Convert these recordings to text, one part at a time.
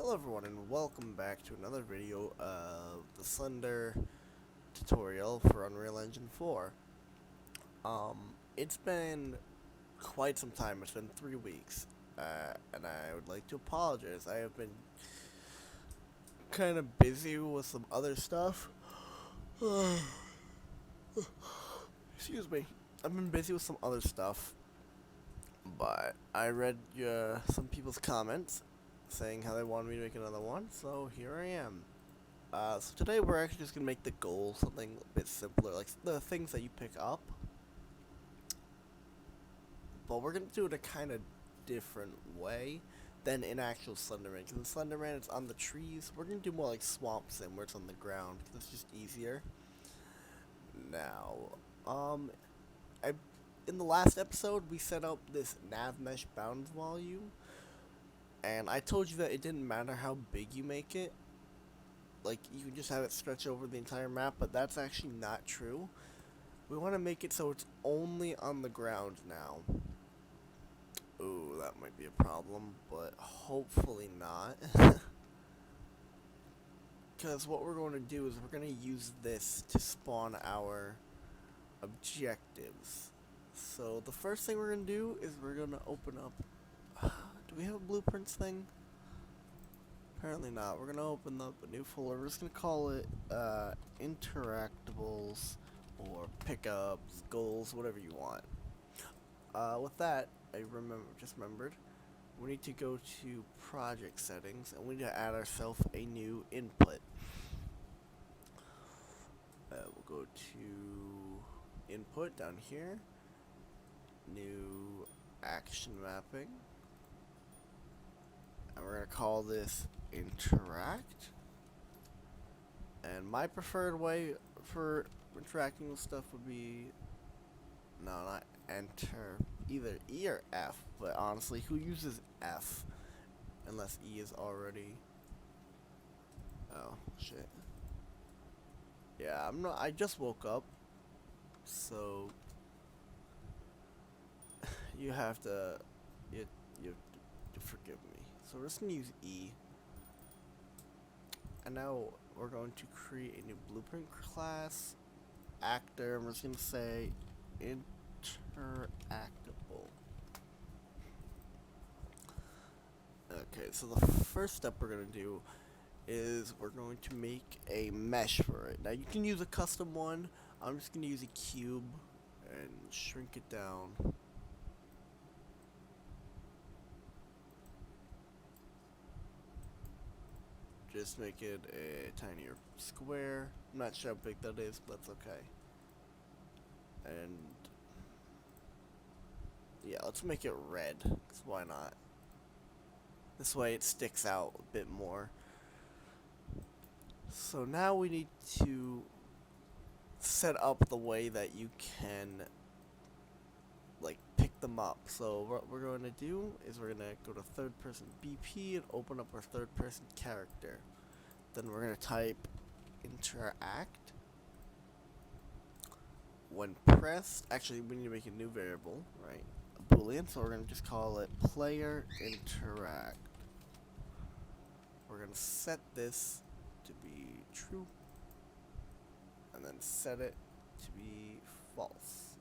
Hello everyone and welcome back to another video of the Slender tutorial for Unreal Engine 4. It's been quite some time, it's been 3 weeks, and I would like to apologize. I have been kind of busy with some other stuff. Excuse me. I've been busy with some other stuff, but I read some people's comments saying how they wanted me to make another one, so here I am. So today we're actually just going to make the goal something a bit simpler, like the things that you pick up. But we're going to do it a kind of different way than in actual Slenderman. Because in Slenderman it's on the trees. We're going to do more like Swamp Sim where it's on the ground, because it's just easier. Now, in the last episode we set up this nav mesh bound volume. And I told you that it didn't matter how big you make it. Like, you can just have it stretch over the entire map, but that's actually not true. We want to make it so it's only on the ground now. Ooh, that might be a problem, but hopefully not. Because what we're going to do is we're going to use this to spawn our objectives. So the first thing we're going to do is we're going to open up... do we have a blueprints thing? Apparently not. We're going to open up a new folder. We're just going to call it Interactables or Pickups, Goals, whatever you want. With that, I just remembered, we need to go to Project Settings and we need to add ourselves a new input. We'll go to Input down here, New Action Mapping. And we're going to call this Interact. And my preferred way for interacting with stuff would be... no, not enter. Either E or F. But honestly, who uses F? Unless E is already... oh, shit. Yeah, I just woke up. So... you have to... you have to forgive me. So we're just going to use E. And now we're going to create a new blueprint class. Actor, and we're just going to say Interactable. Okay, so the first step we're going to do is we're going to make a mesh for it. Now you can use a custom one. I'm just going to use a cube and shrink it down. Just make it a tinier square. I'm not sure how big that is, but that's okay. And yeah, let's make it red, 'cause why not? This way it sticks out a bit more. So now we need to set up the way that you can like pick them up. So what we're going to do is we're going to go to third person BP and open up our third person character. Then we're going to type interact. When pressed, actually we need to make a new variable, right? A boolean, so we're going to just call it player interact. We're going to set this to be true and then set it to be false.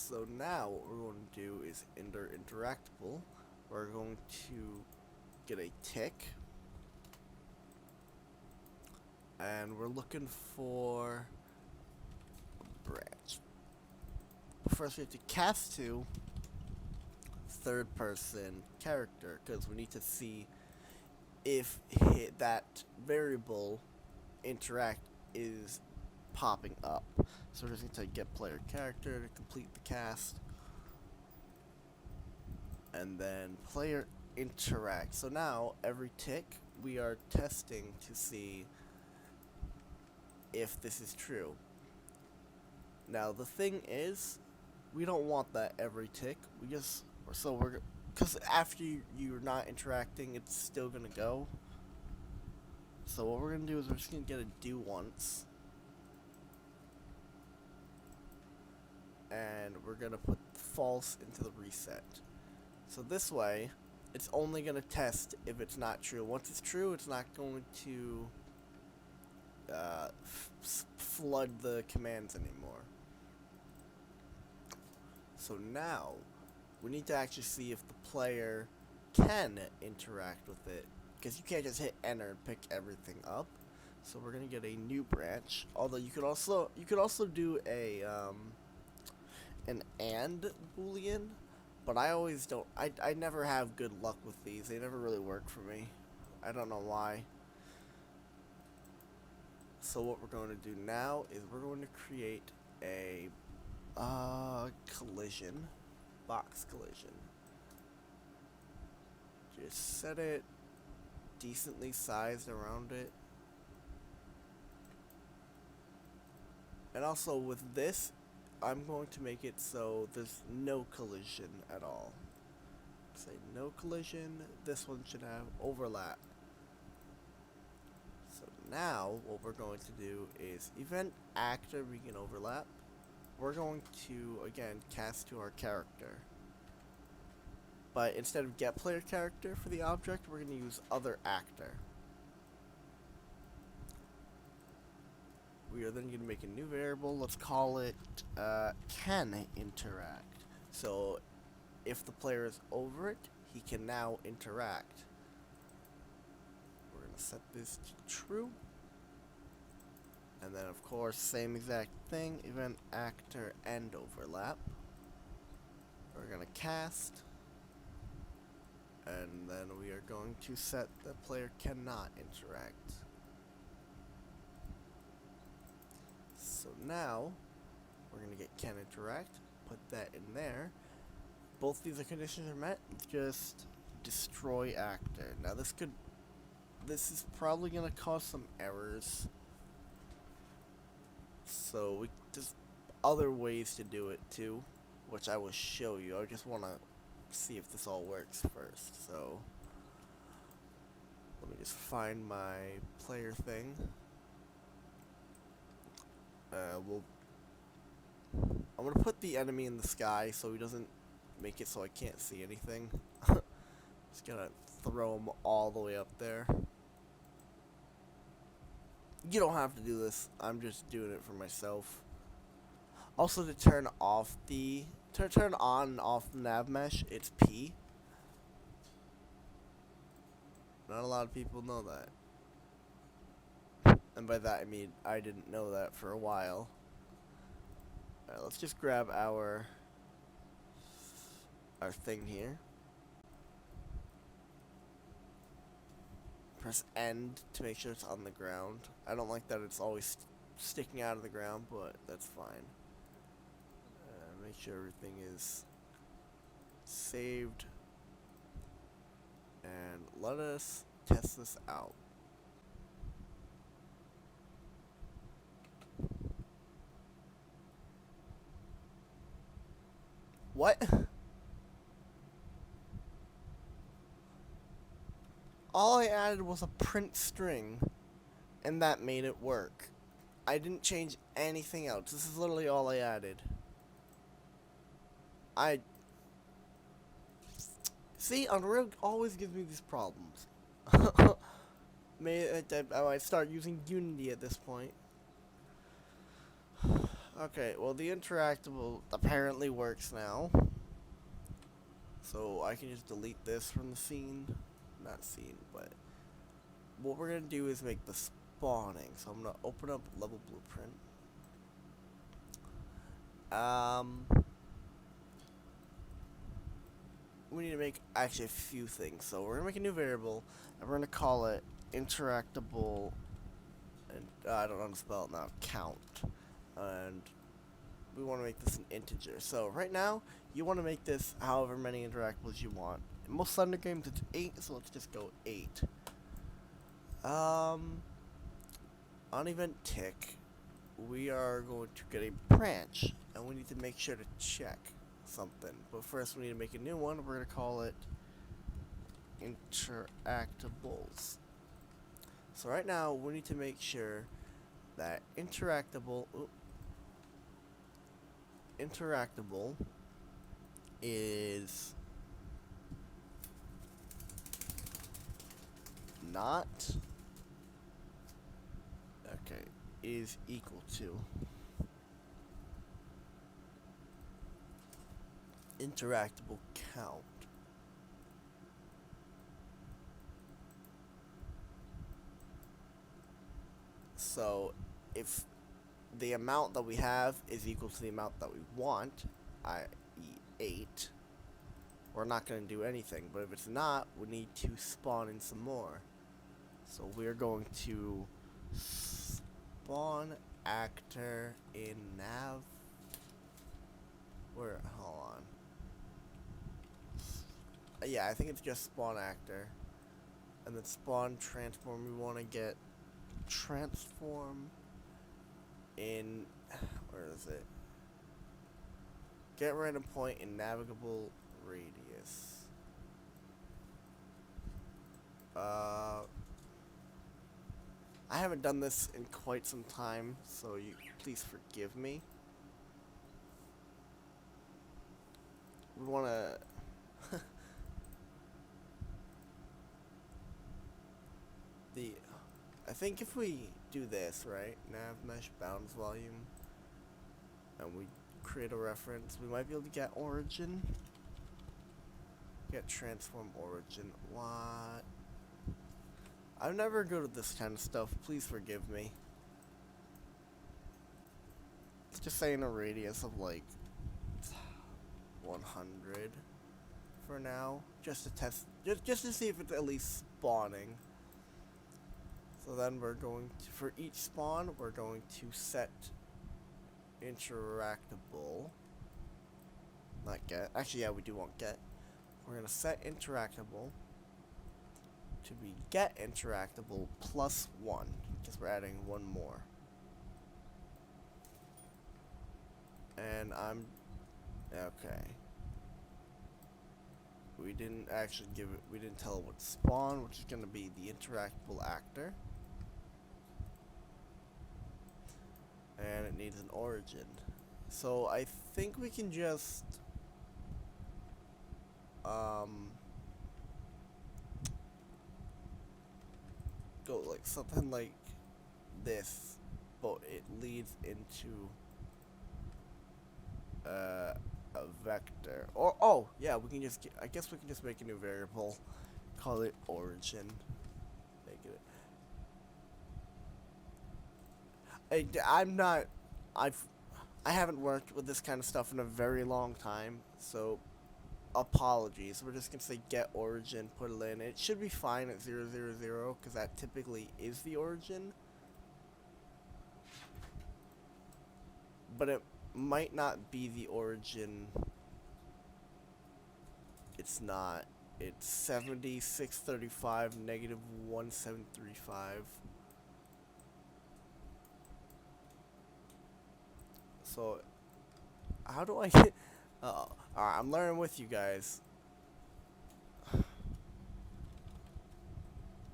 So now what we're going to do is enter interactable. We're going to get a tick. And we're looking for a branch. But first we have to cast to third person character, because we need to see if that variable interact is popping up. So we're just going to get player character to complete the cast. And then player interact. So now every tick we are testing to see if this is true. Now the thing is, we don't want that every tick. Because after you're not interacting, it's still gonna go. So what we're gonna do is we're just gonna get a do once. And we're gonna put false into the reset. So this way, it's only going to test if it's not true. Once it's true, it's not going to flood the commands anymore. So now, we need to actually see if the player can interact with it, because you can't just hit enter and pick everything up. So we're gonna get a new branch. Although you could also do a an and boolean, but I always don't. I never have good luck with these. They never really work for me. I don't know why. So what we're going to do now is we're going to create a collision, box collision. Just set it decently sized around it. And also with this, I'm going to make it so there's no collision at all. Say no collision. This one should have overlap. So now what we're going to do is event actor begin overlap. We're going to again cast to our character. But instead of get player character for the object, we're going to use other actor. We are then going to make a new variable. Let's call it can interact. So if the player is over it, he can now interact. We're going to set this to true. And then of course, same exact thing, event actor and overlap. We're going to cast. And then we are going to set the player cannot interact. So now, we're going to get can interact, put that in there. Both these conditions are met, just destroy actor. Now this is probably going to cause some errors. So there's other ways to do it too, which I will show you. I just want to see if this all works first. So let me just find my player thing. I'm gonna put the enemy in the sky so he doesn't make it so I can't see anything. Just gonna throw him all the way up there. You don't have to do this. I'm just doing it for myself. Also, to turn on and off the nav mesh, it's P. Not a lot of people know that. And by that I mean I didn't know that for a while. Alright, let's just grab our thing here. Press end to make sure it's on the ground. I don't like that it's always sticking out of the ground, but that's fine. Make sure everything is saved. And let us test this out. What? All I added was a print string, and that made it work. I didn't change anything else. This is literally all I added. See, Unreal always gives me these problems. I might start using Unity at this point. Okay, well the interactable apparently works now. So I can just delete this from the scene. Not scene, but what we're gonna do is make the spawning. So I'm gonna open up level blueprint. We need to make actually a few things. So we're gonna make a new variable and we're gonna call it interactable, and I don't know how to spell it now, count. And we want to make this an integer. So right now, you want to make this however many interactables you want. In most Slender games, it's 8, so let's just go 8. On event tick, we are going to get a branch, and we need to make sure to check something. But first, we need to make a new one. We're going to call it Interactables. So right now, we need to make sure that interactable is not, okay, is equal to interactable count. So if the amount that we have is equal to the amount that we want, i.e. 8, we're not going to do anything. But if it's not, we need to spawn in some more. So we're going to spawn actor in nav. Hold on. Yeah, I think it's just spawn actor. And then spawn transform, we want to get transform in, where is it? Get random point in navigable radius. I haven't done this in quite some time, so you please forgive me. We want to I think if we do this, right, nav mesh bounds volume, and we create a reference, we might be able to get origin. Get transform origin. What? I'm never good at this kind of stuff. Please forgive me. Let's just say in a radius of like 100 for now, just to test, just to see if it's at least spawning. So then we're going to, for each spawn, we're going to set interactable. Not get. Actually, yeah, we do want get. We're going to set interactable to be get interactable plus 1, because we're adding one more. And I'm okay. We didn't actually give it. We didn't tell it what spawn, which is going to be the interactable actor. And it needs an origin. So I think we can just go like something like this, but it leads into a vector. Or oh yeah, we can just I guess we can just make a new variable, call it origin. Make it. I haven't worked with this kind of stuff in a very long time, so apologies. We're just gonna say get origin, put it in. It should be fine at 000 because that typically is the origin, but it might not be the origin. It's not. It's 7635 negative 1735. So, how do I get... alright, I'm learning with you guys.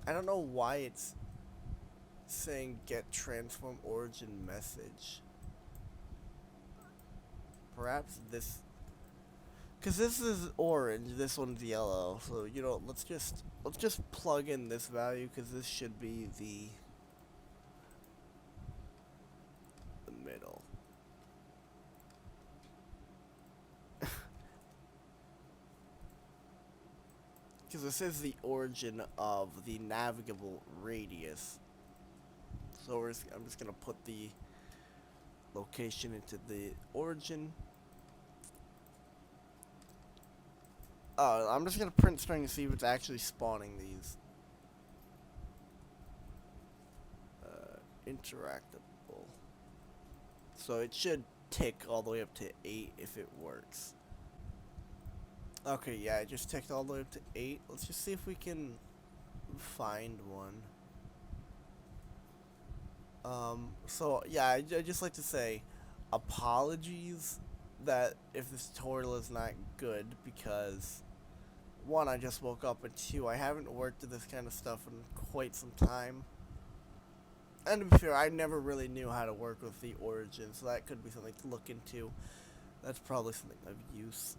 I don't know why it's saying get transform origin message. Perhaps this... Because this is orange, this one's yellow. So, you know, let's just plug in this value, because this should be the middle. Because this is the origin of the navigable radius. So I'm just going to put the location into the origin. I'm just going to print string to see if it's actually spawning these. Interactable. So it should tick all the way up to 8 if it works. Okay, yeah, I just ticked all the way up to 8. Let's just see if we can find one. So, yeah, I'd just like to say apologies that if this tutorial is not good, because 1, I just woke up, and 2, I haven't worked with this kind of stuff in quite some time. And to be fair, I never really knew how to work with the origin, so that could be something to look into. That's probably something of use.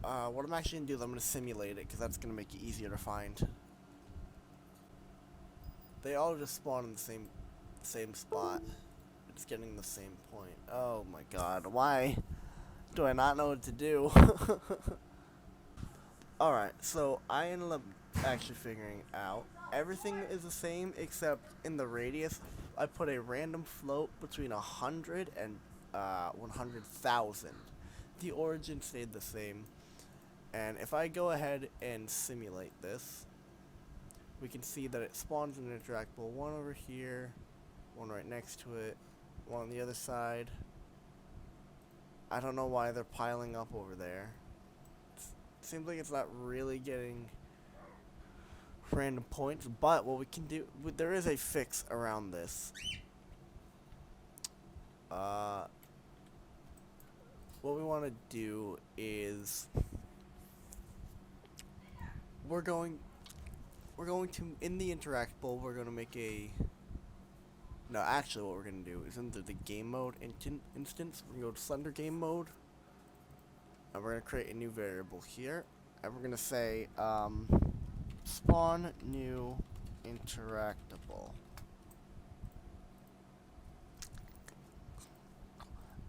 what I'm actually gonna do is I'm gonna simulate it because that's gonna make it easier to find. They all just spawn in the same spot. It's getting the same point. Oh my god, why do I not know what to do? Alright, so I ended up actually figuring out everything is the same except in the radius I put a random float between 100 and 100,000. The origin stayed the same. And if I go ahead and simulate this, we can see that it spawns an interactable, one over here, one right next to it, one on the other side. I don't know why they're piling up over there. Seems like it's not really getting random points, but what we can do, there is a fix around this. What we want to do is we're going to, in the interactable, we're going to make a, no, actually what we're going to do is into the game mode instance, we're going to go to Slender game mode, and we're going to create a new variable here, and we're going to say, spawn new interactable.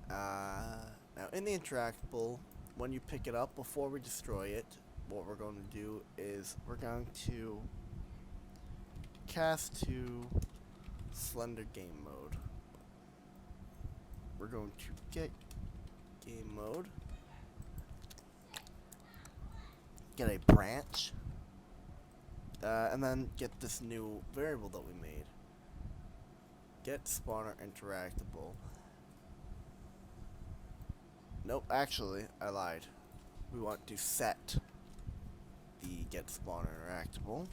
Now in the interactable, when you pick it up, before we destroy it, what we're going to do is we're going to cast to Slender game mode. We're going to get game mode, get a branch, and then get this new variable that we made. Get spawner interactable. Nope, actually, I lied. We want to set the get spawner interactable.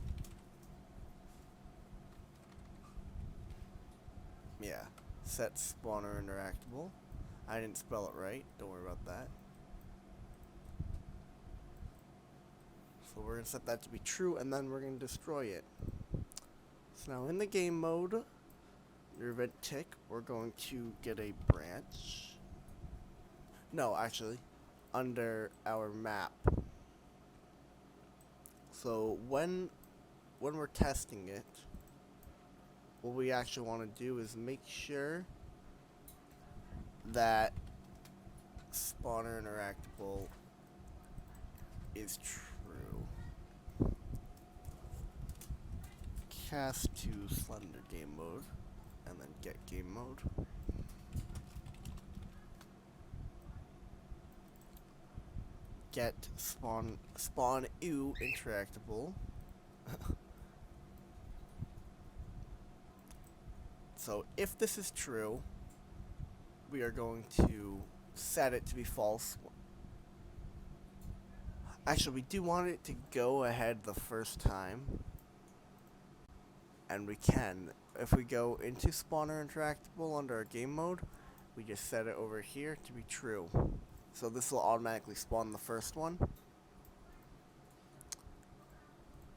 Yeah, set spawner interactable. I didn't spell it right, don't worry about that. So we're going to set that to be true, and then we're going to destroy it. So now in the game mode, your event tick, we're going to get a branch. No, actually, under our map. So when we're testing it, what we actually want to do is make sure that spawner interactable is true. Cast to Slender game mode, and then get game mode. Get spawn ew interactable. So if this is true, we are going to set it to be false. Actually, we do want it to go ahead the first time, and we can. If we go into spawner interactable under our game mode, we just set it over here to be true. So this will automatically spawn the first one.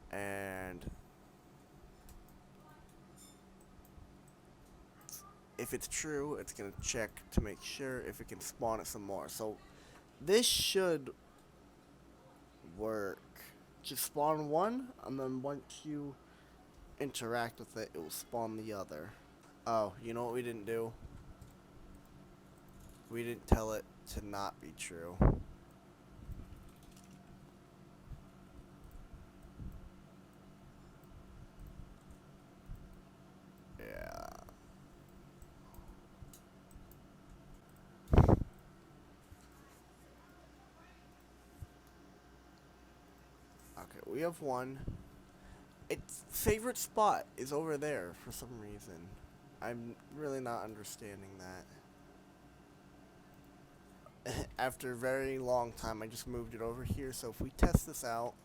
And if it's true, it's going to check to make sure if it can spawn it some more. So this should work. Just spawn one, and then once you interact with it, it will spawn the other. Oh, you know what we didn't do? We didn't tell it to not be true. Yeah. Okay, we have one. Its favorite spot is over there for some reason. I'm really not understanding that. After a very long time, I just moved it over here. So if we test this out,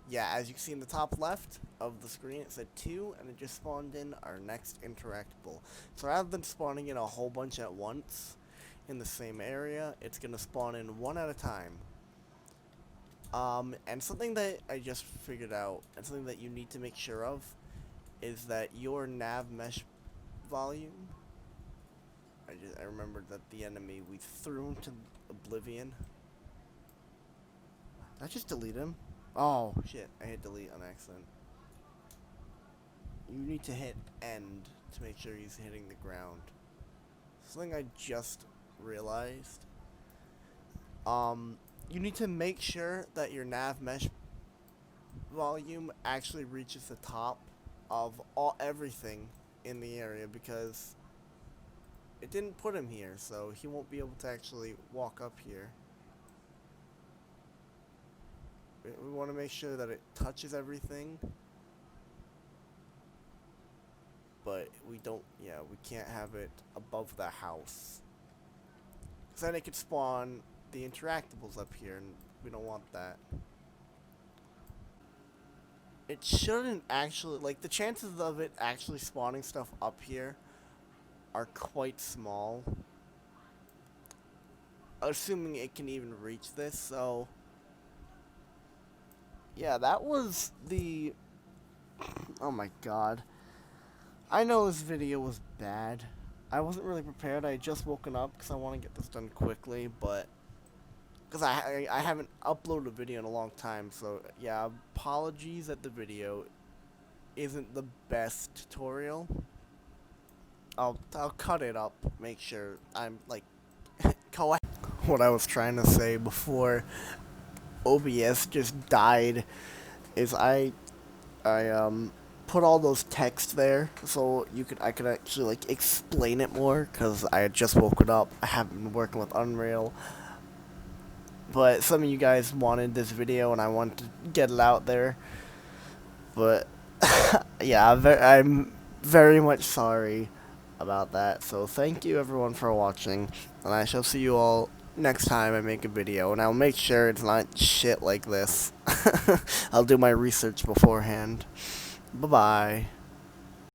yeah, as you can see in the top left of the screen, it said 2, and it just spawned in our next interactable. So rather than spawning in a whole bunch at once in the same area, it's going to spawn in one at a time. And something that I just figured out, and something that you need to make sure of, is that your nav mesh volume, I remembered that the enemy we threw into oblivion. Did I just delete him? Oh, shit. I hit delete on accident. You need to hit end to make sure he's hitting the ground. Something I just realized. You need to make sure that your nav mesh volume actually reaches the top of everything in the area, because it didn't put him here, so he won't be able to actually walk up here. We want to make sure that it touches everything, but we can't have it above the house, because then it could spawn the Interactables up here, and we don't want that. It shouldn't actually, like, the chances of it actually spawning stuff up here are quite small, assuming it can even reach this. So yeah, that was the oh my god, I know this video was bad. I wasn't really prepared. I had just woken up because I want to get this done quickly, but because I haven't uploaded a video in a long time, so yeah, apologies that the video isn't the best tutorial. I'll cut it up, make sure I'm like what I was trying to say before OBS just died is I put all those text there so I could actually like explain it more, because I had just woken up. I haven't been working with Unreal, but some of you guys wanted this video and I wanted to get it out there. But yeah, I'm very much sorry about that. So thank you everyone for watching, and I shall see you all next time I make a video, and I'll make sure it's not shit like this. I'll do my research beforehand. Bye bye.